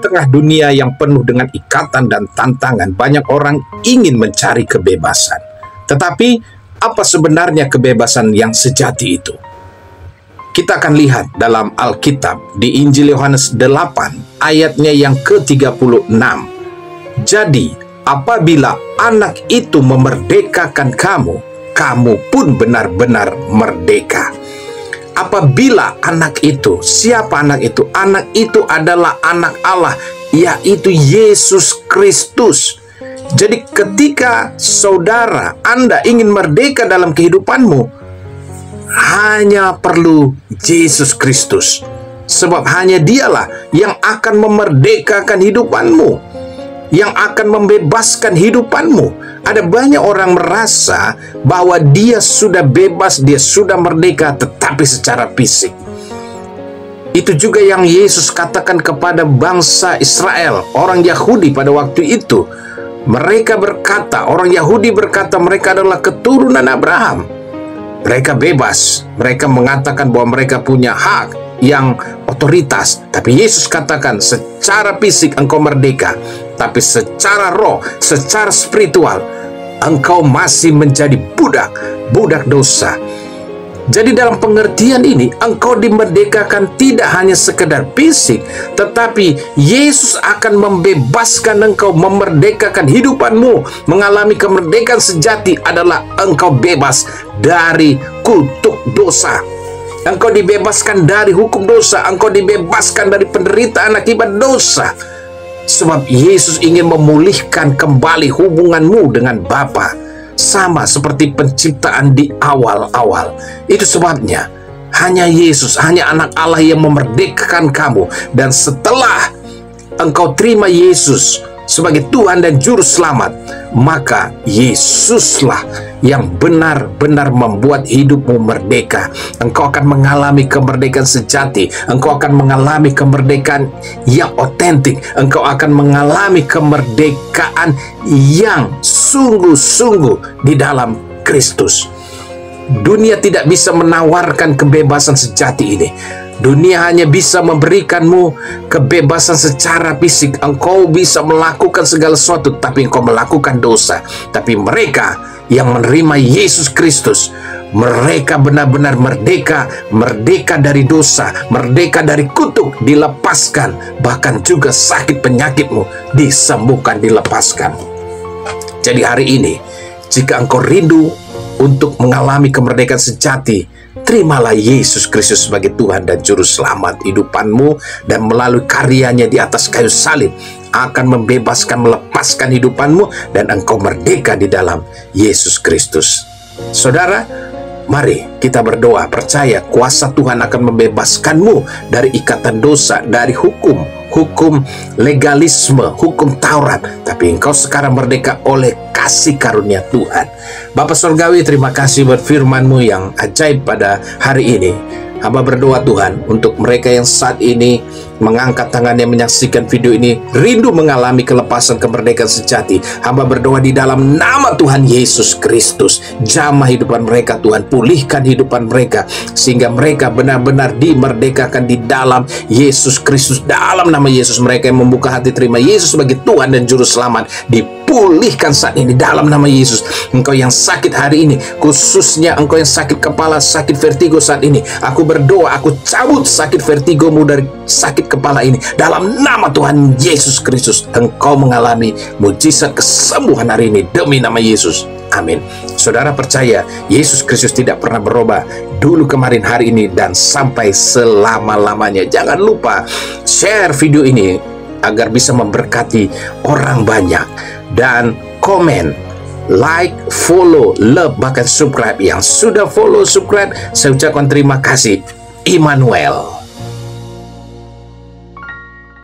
tengah dunia yang penuh dengan ikatan dan tantangan, banyak orang ingin mencari kebebasan. Tetapi, apa sebenarnya kebebasan yang sejati itu? Kita akan lihat dalam Alkitab di Injil Yohanes 8 ayatnya yang ke-36. Jadi, apabila anak itu memerdekakan kamu, kamu pun benar-benar merdeka. Apabila anak itu, siapa anak itu? Anak itu adalah anak Allah, yaitu Yesus Kristus. Jadi ketika saudara, Anda ingin merdeka dalam kehidupanmu, hanya perlu Yesus Kristus. Sebab hanya dialah yang akan memerdekakan hidupanmu, yang akan membebaskan hidupanmu. Ada banyak orang merasa bahwa dia sudah bebas, dia sudah merdeka, tetapi secara fisik. Itu juga yang Yesus katakan kepada bangsa Israel, orang Yahudi pada waktu itu. Mereka berkata, orang Yahudi berkata mereka adalah keturunan Abraham. Mereka bebas, mereka mengatakan bahwa mereka punya hak yang otoritas. Tapi Yesus katakan, secara fisik engkau merdeka, tapi secara roh, secara spiritual, engkau masih menjadi budak dosa. Jadi dalam pengertian ini, engkau dimerdekakan tidak hanya sekedar fisik, tetapi Yesus akan membebaskan engkau, memerdekakan hidupanmu. Mengalami kemerdekaan sejati adalah engkau bebas dari kutuk dosa. Engkau dibebaskan dari hukum dosa, engkau dibebaskan dari penderitaan akibat dosa. Sebab Yesus ingin memulihkan kembali hubunganmu dengan Bapa, sama seperti penciptaan di awal-awal. Itu sebabnya hanya Yesus, hanya anak Allah yang memerdekakan kamu. Dan setelah engkau terima Yesus sebagai Tuhan dan Juru Selamat, maka Yesuslah yang benar-benar membuat hidupmu merdeka. Engkau akan mengalami kemerdekaan sejati. Engkau akan mengalami kemerdekaan yang otentik. Engkau akan mengalami kemerdekaan yang sungguh-sungguh di dalam Kristus. Dunia tidak bisa menawarkan kebebasan sejati ini. Dunia hanya bisa memberikanmu kebebasan secara fisik. Engkau bisa melakukan segala sesuatu, tapi engkau melakukan dosa. Tapi mereka yang menerima Yesus Kristus, mereka benar-benar merdeka. Merdeka dari dosa, merdeka dari kutuk, dilepaskan. Bahkan juga sakit penyakitmu disembuhkan, dilepaskan. Jadi hari ini, jika engkau rindu untuk mengalami kemerdekaan sejati, terimalah Yesus Kristus sebagai Tuhan dan Juru Selamat hidupanmu, dan melalui karyanya di atas kayu salib akan membebaskan, melepaskan hidupanmu, dan engkau merdeka di dalam Yesus Kristus. Saudara, mari kita berdoa, percaya kuasa Tuhan akan membebaskanmu dari ikatan dosa, dari hukum legalisme, hukum Taurat. Tapi engkau sekarang merdeka oleh kasih karunia Tuhan. Bapa Surgawi, terima kasih buat firman-Mu yang ajaib pada hari ini. Hamba berdoa Tuhan untuk mereka yang saat ini mengangkat tangannya menyaksikan video ini, rindu mengalami kelepasan kemerdekaan sejati. Hamba berdoa di dalam nama Tuhan Yesus Kristus, jamah hidupan mereka Tuhan, pulihkan hidupan mereka, sehingga mereka benar-benar dimerdekakan di dalam Yesus Kristus. Dalam nama Yesus, mereka yang membuka hati terima Yesus sebagai Tuhan dan Juru Selamat, dipulihkan saat ini dalam nama Yesus. Engkau yang sakit hari ini, khususnya engkau yang sakit kepala, sakit vertigo saat ini, aku berdoa, aku cabut sakit vertigomu dari sakit kepala ini dalam nama Tuhan Yesus Kristus. Engkau mengalami mujizat kesembuhan hari ini demi nama Yesus. Amin. Saudara percaya Yesus Kristus tidak pernah berubah, dulu, kemarin, hari ini, dan sampai selama-lamanya. Jangan lupa share video ini agar bisa memberkati orang banyak, dan komen, like, follow, love, bahkan subscribe. Yang sudah follow, subscribe, saya ucapkan terima kasih. Immanuel.